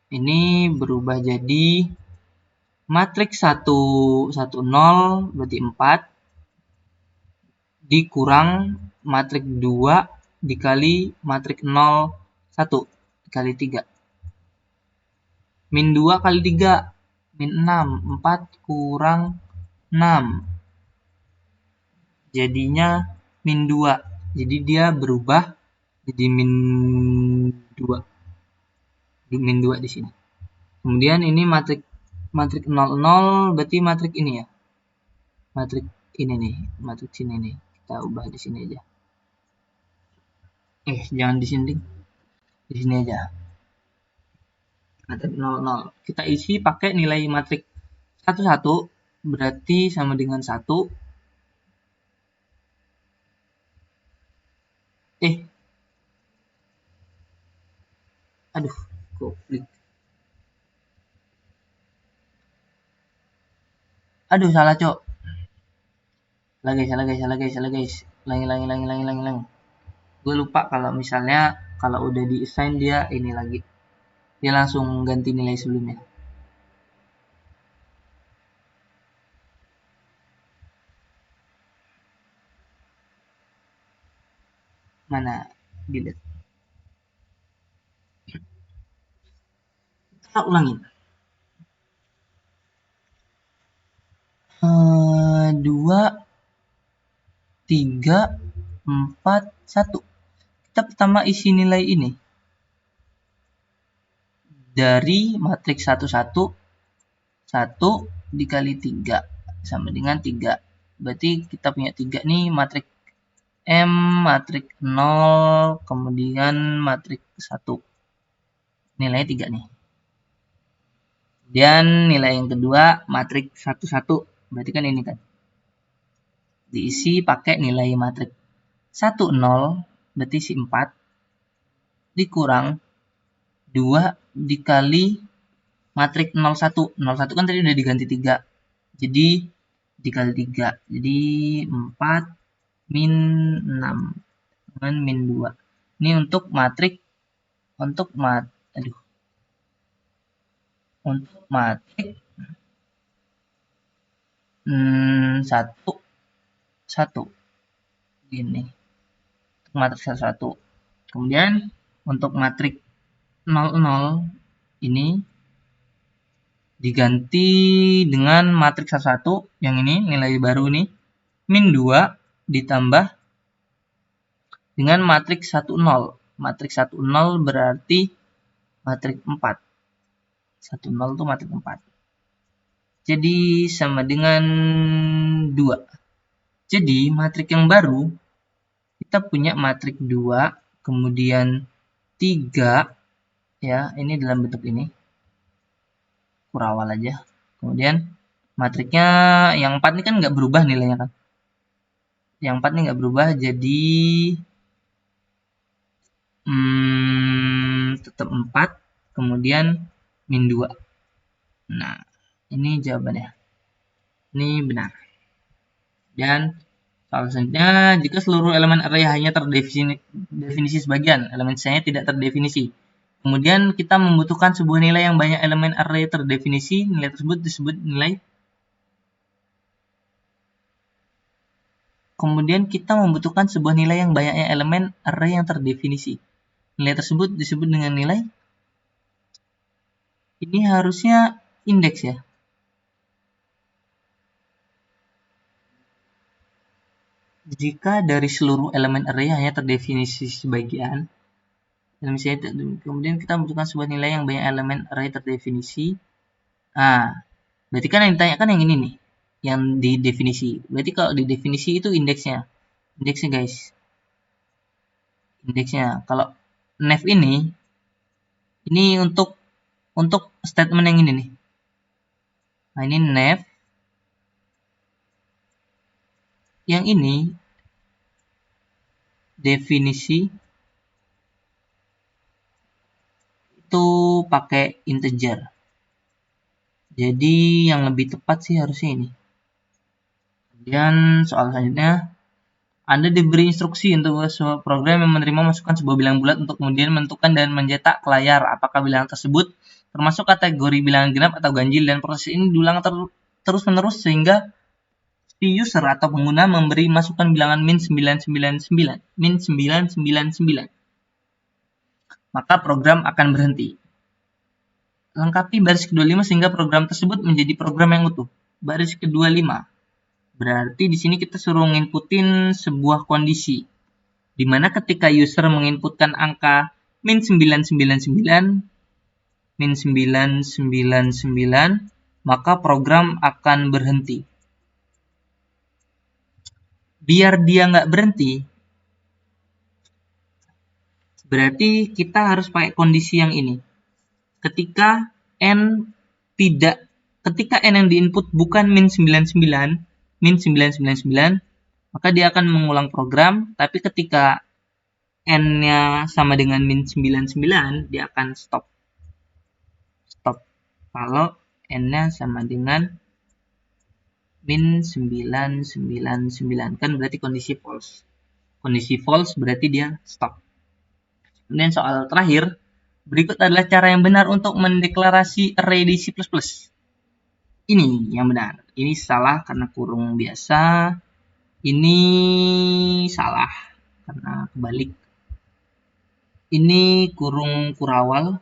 Ini berubah jadi matrik 1, 1, 0. Berarti 4. Dikurang matrik 2 dikali matrik 0, 1. Dikali 3. Min 2 kali 3. Min 6. 4 kurang 6. Jadinya min 2. Jadi dia berubah jadi min 2. Min 2 di sini. Kemudian ini matrik 00 berarti matrik ini ya. Matrik ini nih, matrik sini nih. Kita ubah di sini aja. Jangan di sini. Di sini aja. Matrik 00. Kita isi pakai nilai matrik 11 berarti sama dengan 1. Aduh, klik. Aduh, salah, Cok. Salah guys. Langi. Gue lupa kalau misalnya kalau udah di assign dia ini lagi. Dia langsung ganti nilai sebelumnya. Mana? Delete. Kita ulangin. 2, 3, 4, 1. Kita pertama isi nilai ini. Dari matriks 1, 1. 1 dikali 3. Sama dengan 3. Berarti kita punya 3 nih matrik M, matrik 0, kemudian matrik 1. Nilainya 3 nih. Dan nilai yang kedua matrik 1, 1. Berarti kan ini kan. Diisi pakai nilai matrik 1, 0, berarti si 4, dikurang 2 dikali matrik 01. 01 kan tadi udah diganti 3. Jadi dikali 3. Jadi 4 min 6 dengan min 2. Ini untuk matrik untuk matrik 1 gini. Untuk matrik 1. Kemudian untuk matrik 00 ini diganti dengan matriks 1 yang ini nilai baru ini min 2 ditambah dengan matriks 10. Matriks 10 berarti matriks 4. 10 itu matriks 4. Jadi sama dengan 2. Jadi matrik yang baru kita punya matrik 2 kemudian 3 ya, ini dalam bentuk ini. Kurawal aja. Kemudian matriknya yang 4 ini kan nggak berubah nilainya kan. Yang 4 ini nggak berubah jadi tetap 4 kemudian min 2. Nah, ini jawabannya. Ini benar. Dan soal selanjutnya, jika seluruh elemen array hanya terdefinisi sebagian, elemen sisanya tidak terdefinisi. Kemudian kita membutuhkan sebuah nilai yang banyak elemen array terdefinisi, nilai tersebut disebut nilai. Kemudian kita membutuhkan sebuah nilai yang banyaknya elemen array yang terdefinisi. Nilai tersebut disebut dengan nilai. Ini harusnya indeks ya. Jika dari seluruh elemen array hanya terdefinisi sebagian, kemudian kita membutuhkan sebuah nilai yang banyak elemen array terdefinisi. Nah, berarti kan yang ditanyakan yang ini nih, yang di definisi. Berarti kalau di definisi itu indeksnya guys. Indeksnya. Kalau nef ini untuk statement yang ini nih. Nah, ini nef. Yang ini definisi itu pakai integer. Jadi yang lebih tepat sih harusnya ini. Kemudian soal selanjutnya, Anda diberi instruksi untuk sebuah program yang menerima masukan sebuah bilangan bulat untuk kemudian menentukan dan mencetak ke layar apakah bilangan tersebut termasuk kategori bilangan genap atau ganjil, dan proses ini diulang terus-menerus sehingga si user atau pengguna memberi masukan bilangan min 999, maka program akan berhenti. Lengkapi baris ke-25 sehingga program tersebut menjadi program yang utuh. Baris ke-25. Berarti di sini kita suruh nginputin sebuah kondisi. Di mana ketika user menginputkan angka min 999, maka program akan berhenti. Biar dia nggak berhenti, berarti kita harus pakai kondisi yang ini. Ketika n yang diinput bukan min 99, maka dia akan mengulang program, tapi ketika n-nya sama dengan min 99, dia akan stop. Kalau n-nya sama dengan min 999, kan berarti kondisi false. Kondisi false berarti dia stop. Kemudian soal terakhir, berikut adalah cara yang benar untuk mendeklarasi array di C++. Ini yang benar. Ini salah karena kurung biasa. Ini salah karena kebalik. Ini kurung kurawal.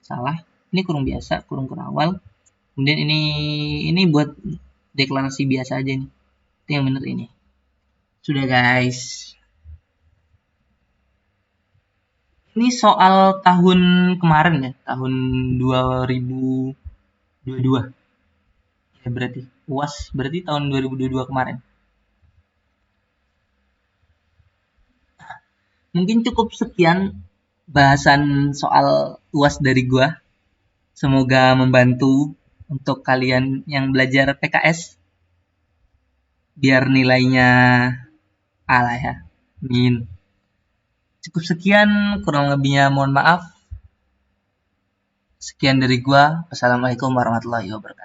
Salah. Ini kurung biasa, kurung kurawal. Kemudian ini buat deklarasi biasa aja nih. Itu yang benar ini. Sudah guys. Ini soal tahun kemarin ya, tahun 2022. Ya berarti UAS berarti tahun 2022 kemarin. Mungkin cukup sekian bahasan soal UAS dari gua. Semoga membantu untuk kalian yang belajar PKS biar nilainya A lah ya. Min. Cukup sekian, kurang lebihnya mohon maaf. Sekian dari gua. Wassalamualaikum warahmatullahi wabarakatuh.